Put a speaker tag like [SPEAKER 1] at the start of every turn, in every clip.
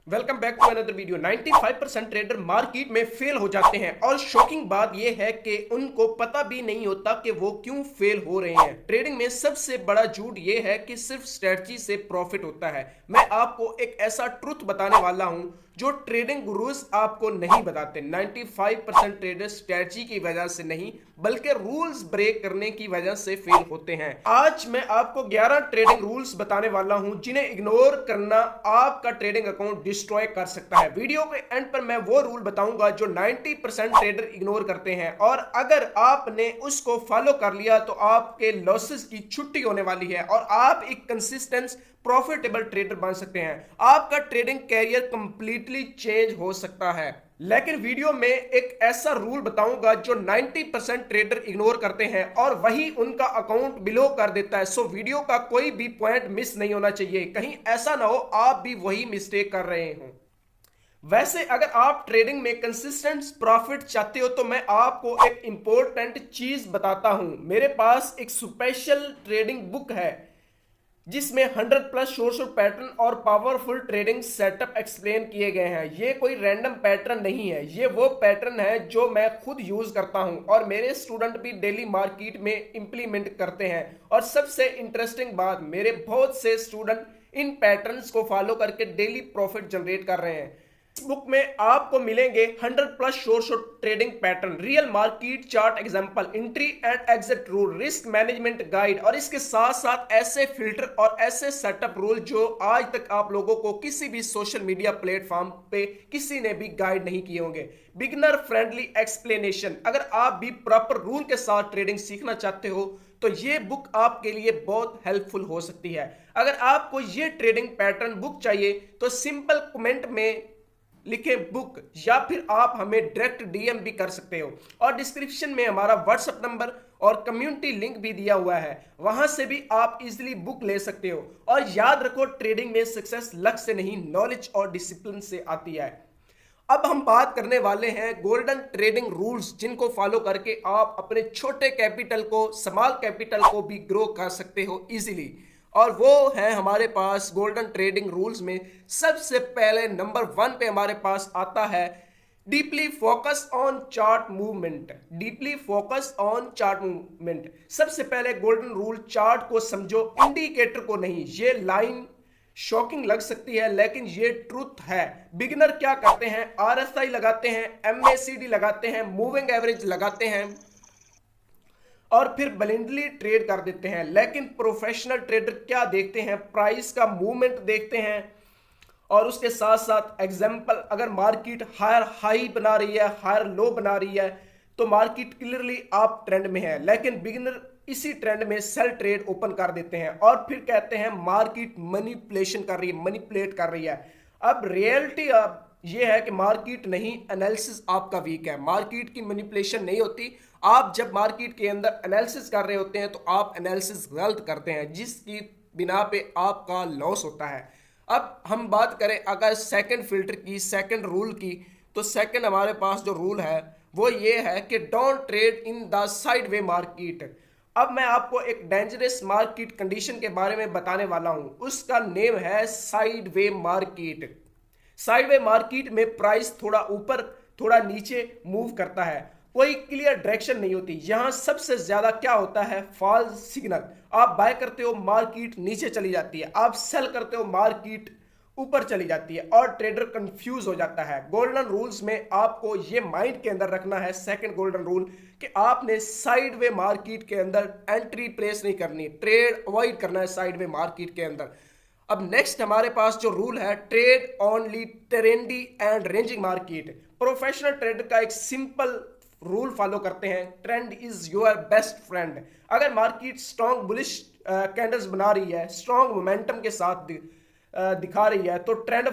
[SPEAKER 1] Welcome back to another video. 95% trader market में fail हो जाते हैं और शॉकिंग बात यह है कि उनको पता भी नहीं होता कि वो क्यों फेल हो रहे हैं। ट्रेडिंग में सबसे बड़ा झूठ यह है कि सिर्फ स्ट्रेटजी से प्रॉफिट होता है। मैं आपको एक ऐसा ट्रुथ बताने वाला हूं जो ट्रेडिंग गुरुज आपको नहीं बताते। 95% ट्रेडर स्ट्रेटजी की वजह से नहीं बल्कि रूल्स ब्रेक करने की वजह से फेल होते हैं। आज मैं आपको 11 ट्रेडिंग रूल्स बताने वाला हूं जिन्हें इग्नोर करना आपका ट्रेडिंग अकाउंट डिस्ट्रॉय कर सकता है। वीडियो के एंड पर मैं वो रूल बताऊंगा जो 90% ट्रेडर इग्नोर करते हैं और अगर आपने उसको फॉलो कर लिया तो आपके लॉसेस की छुट्टी होने वाली है और आप एक कंसिस्टेंट प्रॉफिटेबल ट्रेडर बन सकते हैं। आपका ट्रेडिंग कैरियर कंप्लीटली चेंज हो सकता है। लेकिन वीडियो में एक ऐसा रूल बताऊंगा जो 90% ट्रेडर इग्नोर करते हैं और वही उनका अकाउंट बिलो कर देता है। सो वीडियो का कोई भी पॉइंट मिस नहीं होना चाहिए, कहीं ऐसा ना हो आप भी वही मिस्टेक कर रहे हो। वैसे अगर आप ट्रेडिंग में कंसिस्टेंट प्रॉफिट चाहते हो तो मैं आपको एक इंपॉर्टेंट चीज बताता हूं। मेरे पास एक स्पेशल ट्रेडिंग बुक है जिसमें 100+ सोर्स ऑफ पैटर्न और पावरफुल ट्रेडिंग सेटअप एक्सप्लेन किए गए हैं। ये कोई रैंडम पैटर्न नहीं है, ये वो पैटर्न है जो मैं खुद यूज करता हूं और मेरे स्टूडेंट भी डेली मार्केट में इंप्लीमेंट करते हैं। और सबसे इंटरेस्टिंग बात, मेरे बहुत से स्टूडेंट इन पैटर्न्स को फॉलो करके डेली प्रॉफिट जनरेट कर रहे हैं। इस बुक में आपको मिलेंगे 100+ source of trading pattern, real market chart example, entry and exit rule, risk management guide और इसके साथ साथ ऐसे फिल्टर और ऐसे सेटअप रूल जो आज तक आप लोगों को किसी भी सोशल मीडिया प्लेटफॉर्म पे किसी ने भी गाइड नहीं किए होंगे। Beginner friendly explanation. अगर आप भी प्रॉपर रूल के साथ ट्रेडिंग सीखना चाहते हो तो ये बुक आपके लिए बहुत हेल्पफुल हो सकती है। अगर आपको ये ट्रेडिंग पैटर्न बुक चाहिए तो सिंपल कमेंट में लिखे बुक या फिर आप हमें डायरेक्ट डीएम भी कर सकते हो और डिस्क्रिप्शन में हमारा व्हाट्सएप नंबर और कम्युनिटी लिंक भी दिया हुआ है, वहां से भी आप इजीली बुक ले सकते हो। और याद रखो, ट्रेडिंग में सक्सेस लक से नहीं नॉलेज और डिसिप्लिन से आती है। अब हम बात करने वाले हैं गोल्डन ट्रेडिंग रूल्स जिनको फॉलो करके आप अपने छोटे कैपिटल को, स्मॉल कैपिटल को भी ग्रो कर सकते हो इजीली। और वो है हमारे पास गोल्डन ट्रेडिंग रूल्स में सबसे पहले नंबर 1 पे हमारे पास आता है deeply focus on chart movement. Deeply focus on chart movement. सबसे पहले गोल्डन रूल, चार्ट को समझो, इंडिकेटर को नहीं। ये लाइन शॉकिंग लग सकती है लेकिन ये ट्रूथ है। बिगिनर क्या करते हैं, आरएसआई लगाते हैं, एमएसीडी लगाते हैं, मूविंग एवरेज लगाते हैं और फिर ब्लाइंडली ट्रेड कर देते हैं। लेकिन प्रोफेशनल ट्रेडर क्या देखते हैं, प्राइस का मूवमेंट देखते हैं और उसके साथ साथ एग्जांपल, अगर मार्केट हायर हाई बना रही है, हायर लो बना रही है तो मार्केट क्लियरली आप ट्रेंड में है। लेकिन बिगिनर इसी ट्रेंड में सेल ट्रेड ओपन कर देते हैं और फिर कहते हैं मार्केट मैनिपुलेशन कर रही है, मैनिपुलेट कर रही है। अब रियलिटी अब ये है कि मार्केट नहीं, एनालिसिस आपका वीक है। मार्केट की मैनिपुलेशन नहीं होती। आप जब मार्केट के अंदर एनालिसिस कर रहे होते हैं तो आप एनालिसिस गलत करते हैं जिसकी बिना पे आपका लॉस होता है। अब हम बात करें अगर सेकंड फिल्टर की, सेकंड रूल की, तो सेकंड हमारे पास जो रूल है वो ये है कि don't trade in the sideway market. अब मैं आपको एक डेंजरस मार्केट कंडीशन के बारे में बताने वाला हूं, उसका नेम है साइडवे मार्केट। साइडवे मार्केट में प्राइस थोड़ा ऊपर थोड़ा नीचे मूव करता है, कोई क्लियर डायरेक्शन नहीं होती। यहां सबसे ज्यादा क्या होता है, फॉल्स सिग्नल। आप बाय करते हो, मार्केट नीचे चली जाती है, आप सेल करते हो, मार्केट ऊपर चली जाती है और ट्रेडर कंफ्यूज हो जाता है। गोल्डन रूल्स में आपको ये माइंड के अंदर रखना है, सेकंड गोल्डन रूल, कि आपने साइडवे मार्केट के अंदर एंट्री प्लेस नहीं करनी, ट्रेड अवॉइड करना है साइडवे मार्केट के अंदर। अब नेक्स्ट हमारे पास जो रूल है, trade only trendy and ranging market. Professional trader का एक सिंपल रूल फॉलो करते हैं, trend is your best friend. अगर मार्केट स्ट्रॉन्ग बुलिश कैंडल्स बना रही है, स्ट्रॉन्ग मोमेंटम के साथ दिखा रही है तो ट्रेंड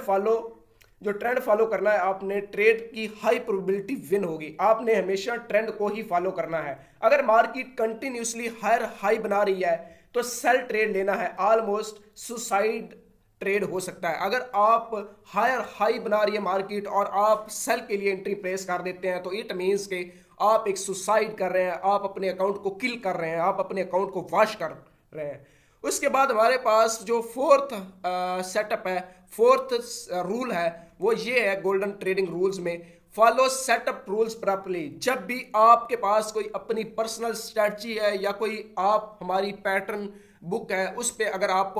[SPEAKER 1] फॉलो करना है आपने। ट्रेड की हाई प्रोबेबिलिटी विन होगी, आपने हमेशा ट्रेंड को ही फॉलो करना है। अगर मार्केट कंटिन्यूसली हायर हाई बना रही है तो सेल ट्रेड लेना है, ऑलमोस्ट सुसाइड ट्रेड हो सकता है। अगर आप हायर हाई बना रही है मार्केट और आप सेल के लिए एंट्री प्लेस कर देते हैं तो इट मीन्स के आप एक सुसाइड कर रहे हैं, आप अपने अकाउंट को किल कर रहे हैं, आप अपने अकाउंट को वॉश कर रहे हैं। उसके बाद हमारे पास जो फोर्थ सेटअप है, फोर्थ रूल है, वो ये है गोल्डन ट्रेडिंग रूल्स में, फॉलो सेटअप रूल्स प्रॉपरली। जब भी आपके पास कोई अपनी पर्सनल स्ट्रेटजी है या कोई आप हमारी पैटर्न बुक है उस पे अगर आप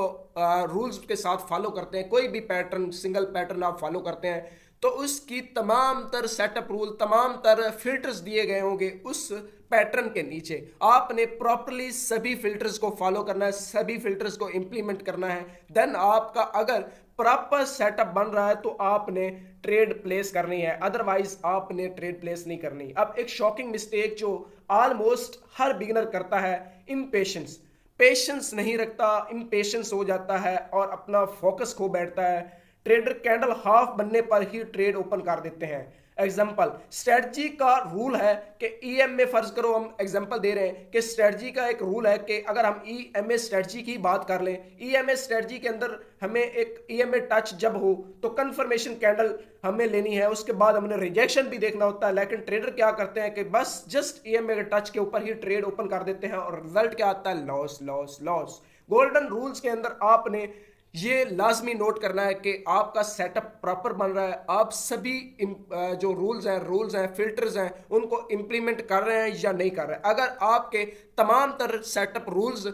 [SPEAKER 1] रूल्स के साथ फॉलो करते हैं, कोई भी पैटर्न सिंगल पैटर्न आप फॉलो करते हैं, तो उसकी तमाम तर सेटअप रूल, तमाम तर फिल्टर्स दिए गए होंगे उस पैटर्न के नीचे। आपने प्रॉपरली सभी फिल्टर्स को फॉलो करना है, सभी फिल्टर्स को इंप्लीमेंट करना है। देन आपका अगर प्रॉपर सेटअप बन रहा है तो आपने ट्रेड प्लेस करनी है, अदरवाइज आपने ट्रेड प्लेस नहीं करनी। अब एक शॉकिंग मिस्टेक जो ऑलमोस्ट हर बिगिनर करता है, इम्पेशंस, पेशेंस नहीं रखता, इम्पेशंस हो जाता है और अपना फोकस खो बैठता है। ट्रेडर कैंडल हाफ बनने पर ही ट्रेड ओपन कर देते हैं। एग्जांपल, स्ट्रेटजी का रूल है कि ईएमए, फर्ज करो हम एग्जांपल दे रहे हैं कि स्ट्रेटजी का एक रूल है कि अगर हम ईएमए स्ट्रेटजी की बात कर लें, ईएमए स्ट्रेटजी के अंदर हमें एक ईएमए टच जब हो तो कंफर्मेशन कैंडल हमें लेनी है, उसके बाद हमने रिजेक्शन भी देखना होता है। लेकिन ट्रेडर क्या करते हैं कि बस जस्ट ईएमए के टच के ऊपर ही ट्रेड ओपन कर देते हैं और रिजल्ट क्या आता है? Loss, loss, loss. Golden rules के अंदर आपने ये लाजमी नोट करना है कि आपका सेटअप प्रॉपर बन रहा है, आप सभी जो रूल्स हैं, फिल्टर्स हैं, उनको इंप्लीमेंट कर रहे हैं या नहीं कर रहे हैं। अगर आपके तमाम तर सेटअप रूल्स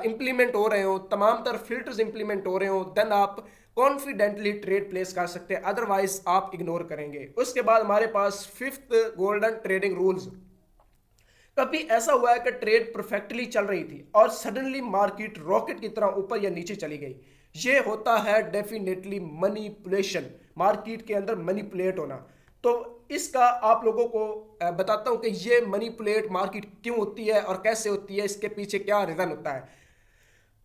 [SPEAKER 1] इंप्लीमेंट हो रहे हो, तमाम तर फिल्टर्स इंप्लीमेंट हो रहे हो, देन आप कॉन्फिडेंटली ट्रेड प्लेस कर सकते हैं, अदरवाइज आप इग्नोर करेंगे। उसके बाद हमारे पास फिफ्थ गोल्डन ट्रेडिंग रूल्स। कभी ऐसा हुआ है कि ट्रेड परफेक्टली चल रही थी और सडनली मार्केट रॉकेट की तरह ऊपर या नीचे चली गई? ये होता है डेफिनेटली मनीपुलेशन, मार्केट के अंदर मनीपुलेट होना। तो इसका आप लोगों को बताता हूं कि ये मनीपुलेट मार्केट क्यों होती है और कैसे होती है, इसके पीछे क्या रीजन होता है।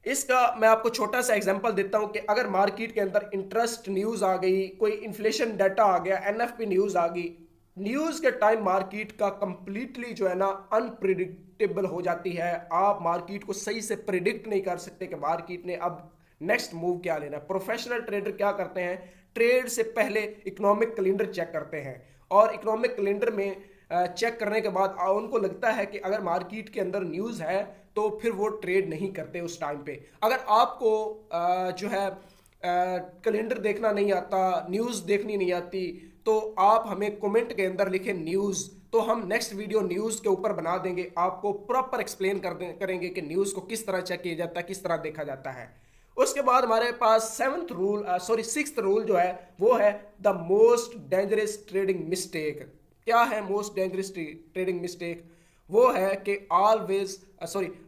[SPEAKER 1] इसका मैं आपको छोटा सा एग्जांपल देता हूं कि अगर मार्केट के अंदर इंटरेस्ट न्यूज आ गई, कोई इन्फ्लेशन डाटा आ गया, एनएफपी न्यूज आ गई, न्यूज के टाइम मार्केट का कंप्लीटली जो है ना अनप्रिडिक्टेबल हो जाती है। आप मार्केट को सही से प्रिडिक्ट नहीं कर सकते कि मार्केट ने अब नेक्स्ट मूव क्या लेना है। प्रोफेशनल ट्रेडर क्या करते हैं? ट्रेड से पहले इकोनॉमिक कैलेंडर चेक करते हैं और इकोनॉमिक कैलेंडर में चेक करने के बाद उनको लगता है कि अगर मार्केट के अंदर न्यूज़ है तो फिर वो ट्रेड नहीं करते उस टाइम पे। अगर आपको जो है कैलेंडर देखना नहीं आता, न्यूज़ देखनी नहीं आती, तो आप हमें कमेंट के अंदर लिखें न्यूज़, तो हम नेक्स्ट वीडियो न्यूज़ के ऊपर बना देंगे, आपको प्रॉपर एक्सप्लेन करेंगे कि न्यूज़ को किस तरह चेक किया जाता है, किस तरह देखा जाता है। उसके बाद हमारे पास सिक्स्थ रूल जो है वो है the most dangerous trading mistake. क्या है मोस्ट डेंजरस ट्रेडिंग मिस्टेक? वो है कि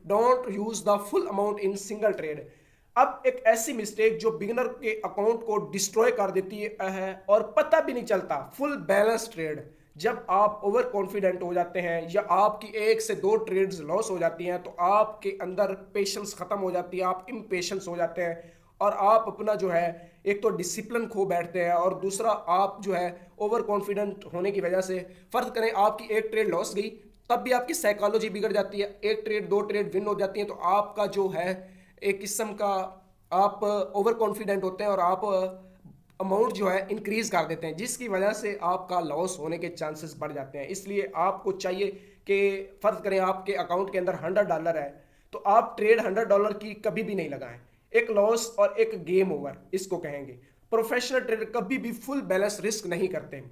[SPEAKER 1] don't use the full amount in single trade. अब एक ऐसी मिस्टेक जो बिगिनर के अकाउंट को डिस्ट्रॉय कर देती है और पता भी नहीं चलता। फुल बैलेंस ट्रेड, जब आप ओवर कॉन्फिडेंट हो जाते हैं या आपकी एक से दो ट्रेड्स लॉस हो जाती हैं तो आपके अंदर पेशेंस खत्म हो जाती है, आप इम्पेशेंस हो जाते हैं और आप अपना जो है एक तो डिसिप्लिन खो बैठते हैं और दूसरा आप जो है ओवर कॉन्फिडेंट होने की वजह से, फर्ज करें आपकी एक ट्रेड लॉस गई तब भी आपकी साइकोलॉजी बिगड़ जाती है, एक ट्रेड दो ट्रेड विन हो जाती है तो आपका जो है एक किस्म का आप ओवर कॉन्फिडेंट होते हैं और आप अमाउंट जो है इंक्रीज कर देते हैं, जिसकी वजह से आपका लॉस होने के चांसेस बढ़ जाते हैं। इसलिए आपको चाहिए कि फर्ज करें आपके अकाउंट के अंदर $100 है तो आप ट्रेड $100 की कभी भी नहीं लगाएं। एक लॉस और एक गेम ओवर इसको कहेंगे। प्रोफेशनल ट्रेडर कभी भी फुल बैलेंस रिस्क नहीं करते।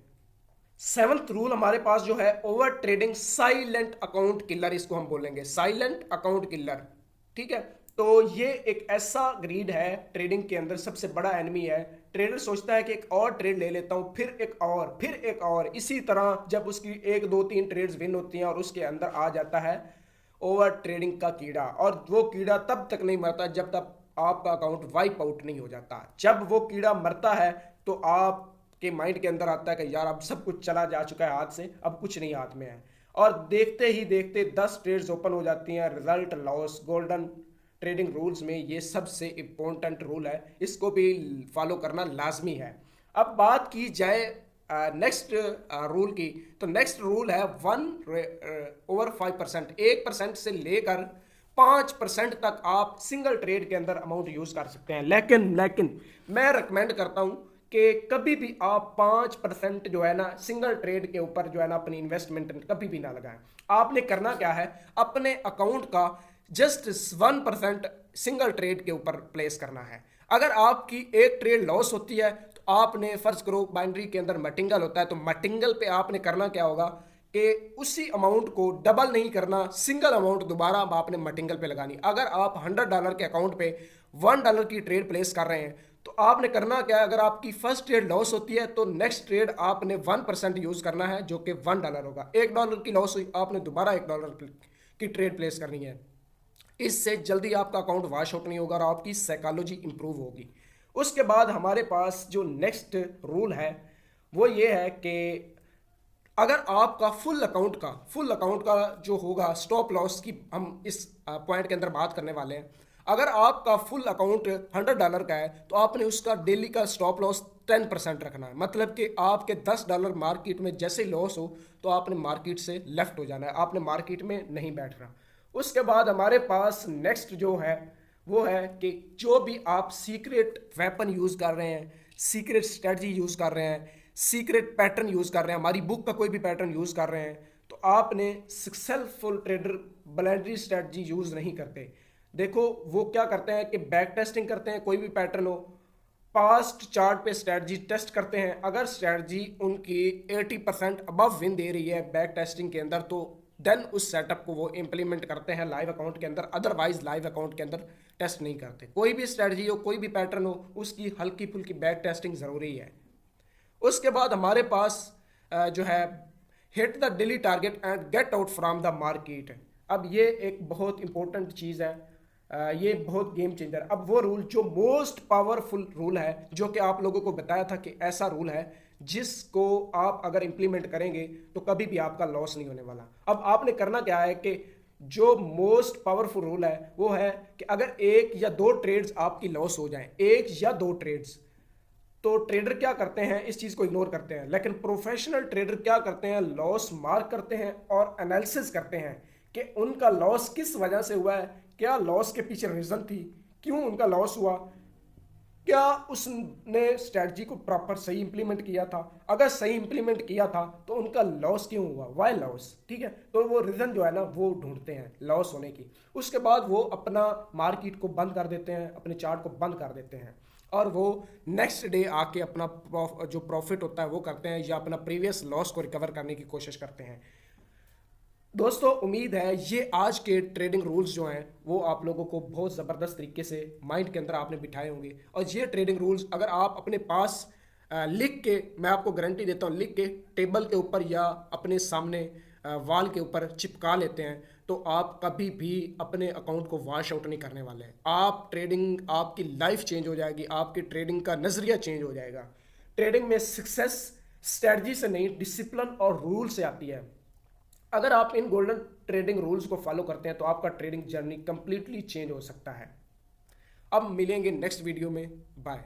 [SPEAKER 1] सेवंथ रूल हमारे पास जो है over trading silent account killer, इसको हम बोलेंगे साइलेंट अकाउंट किलर। ठीक है, तो ये एक ऐसा ग्रीड है ट्रेडिंग के अंदर, सबसे बड़ा एनिमी है। ट्रेडर सोचता है कि एक और ट्रेड ले लेता हूं, फिर एक और, फिर एक और, इसी तरह जब उसकी 1 2 3 ट्रेड्स विन होती हैं और उसके अंदर आ जाता है ओवर ट्रेडिंग का कीड़ा, और वो कीड़ा तब तक नहीं मरता जब तक आपका अकाउंट वाइप आउट नहीं हो जाता। जब वो कीड़ा मरता है तो आपके माइंड के अंदर आता है कि यार अब सब कुछ चला जा चुका है हाथ से, अब कुछ नहीं हाथ में है, और देखते ही देखते 10 ट्रेड्स ओपन हो जाती हैं, result loss. Golden trading rules में ये सबसे इम्पोर्टेंट रूल है, इसको भी फॉलो करना लाजमी है। अब बात की जाए नेक्स्ट रूल की, तो नेक्स्ट रूल है 1/5%, 1% से लेकर 5% तक आप सिंगल ट्रेड के अंदर अमाउंट यूज कर सकते हैं। लेकिन मैं रिकमेंड करता हूं कि कभी भी आप 5% जो है ना सिंगल ट्रेड के ऊपर जो है ना अपनी इन्वेस्टमेंट कभी भी ना लगाएं। आपने करना क्या है, अपने अकाउंट का जस्ट 1% सिंगल ट्रेड के ऊपर प्लेस करना है। अगर आपकी एक ट्रेड लॉस होती है तो आपने फर्ज करो बाइनरी के अंदर मटिंगल होता है, तो मटिंगल पे आपने करना क्या होगा कि उसी अमाउंट को डबल नहीं करना, सिंगल अमाउंट दोबारा आपने मटिंगल पे लगानी। अगर आप $100 के अकाउंट पे $1 की ट्रेड प्लेस कर रहे हैं तो आपने करना क्या है, अगर आपकी फर्स्ट ट्रेड लॉस होती है तो नेक्स्ट ट्रेड आपने 1% यूज करना है जो कि $1 होगा। $1 की लॉस हुई, आपने दोबारा $1 की ट्रेड प्लेस करनी है। इससे जल्दी आपका अकाउंट वॉश आउट नहीं होगा और आपकी साइकोलॉजी इंप्रूव होगी। उसके बाद हमारे पास जो नेक्स्ट रूल है वो ये है कि अगर आपका फुल अकाउंट का जो होगा, स्टॉप लॉस की हम इस पॉइंट के अंदर बात करने वाले हैं। अगर आपका फुल अकाउंट $100 का है तो आपने उसका डेली का स्टॉप लॉस 10% रखना है। मतलब कि आपके $10 मार्केट में जैसे लॉस हो तो आपने मार्केट से लेफ्ट हो जाना है, आपने मार्केट में नहीं बैठना। उसके बाद हमारे पास नेक्स्ट जो है वो है कि जो भी आप सीक्रेट वेपन यूज़ कर रहे हैं, सीक्रेट स्ट्रेटजी यूज़ कर रहे हैं, सीक्रेट पैटर्न यूज़ कर रहे हैं, हमारी बुक का कोई भी पैटर्न यूज़ कर रहे हैं, तो आपने सक्सेसफुल ट्रेडर ब्लाइंडरी स्ट्रेटजी यूज़ नहीं करते। देखो वो क्या करते हैं कि बैक टेस्टिंग करते हैं, कोई भी पैटर्न हो, पास्ट चार्ट पे स्ट्रेटजी टेस्ट करते हैं। अगर स्ट्रेटजी उनकी 80% अबव विन दे रही है बैक टेस्टिंग के अंदर तो देन उस सेटअप को वो इंप्लीमेंट करते हैं लाइव अकाउंट के अंदर। अदरवाइज लाइव अकाउंट के अंदर टेस्ट नहीं करते। कोई भी स्ट्रेटजी हो, कोई भी पैटर्न हो, उसकी हल्की फुल्की बैक टेस्टिंग ज़रूरी है। उसके बाद हमारे पास जो है hit the daily target and get out from the market. अब ये एक बहुत इंपॉर्टेंट चीज़ है, ये बहुत गेम चेंजर। अब वो रूल जो मोस्ट पावरफुल रूल है, जो कि आप लोगों को बताया था कि ऐसा रूल है जिसको आप अगर इंप्लीमेंट करेंगे तो कभी भी आपका लॉस नहीं होने वाला। अब आपने करना क्या है कि जो मोस्ट पावरफुल रूल है वो है कि अगर एक या दो ट्रेड्स आपकी लॉस हो जाएं, एक या दो ट्रेड्स, तो ट्रेडर क्या करते हैं, इस चीज़ को इग्नोर करते हैं। लेकिन प्रोफेशनल ट्रेडर क्या करते हैं, लॉस मार्क करते हैं और एनालिसिस करते हैं कि उनका लॉस किस वजह से हुआ है, क्या लॉस के पीछे रीजन थी, क्यों उनका लॉस हुआ, क्या उसने स्ट्रैटेजी को प्रॉपर सही इंप्लीमेंट किया था, अगर सही इंप्लीमेंट किया था तो उनका लॉस क्यों हुआ, वाई लॉस। ठीक है, तो वो रीजन जो है ना वो ढूंढते हैं लॉस होने की। उसके बाद वो अपना मार्केट को बंद कर देते हैं, अपने चार्ट को बंद कर देते हैं और वो नेक्स्ट डे आके अपना जो प्रॉफिट होता है वो करते हैं या अपना प्रीवियस लॉस को रिकवर करने की कोशिश करते हैं। दोस्तों उम्मीद है ये आज के ट्रेडिंग रूल्स जो हैं वो आप लोगों को बहुत ज़बरदस्त तरीके से माइंड के अंदर आपने बिठाए होंगे। और ये ट्रेडिंग रूल्स अगर आप अपने पास लिख के, मैं आपको गारंटी देता हूँ, लिख के टेबल के ऊपर या अपने सामने वॉल के ऊपर चिपका लेते हैं तो आप कभी भी अपने अकाउंट को वॉश आउट नहीं करने वाले हैं। आप ट्रेडिंग, आपकी लाइफ चेंज हो जाएगी, आपकी ट्रेडिंग का नज़रिया चेंज हो जाएगा। ट्रेडिंग में सक्सेस स्ट्रेटजी से नहीं, डिसिप्लिन और रूल से आती है। अगर आप इन गोल्डन ट्रेडिंग रूल्स को फॉलो करते हैं तो आपका ट्रेडिंग जर्नी कंप्लीटली चेंज हो सकता है। अब मिलेंगे नेक्स्ट वीडियो में, बाय।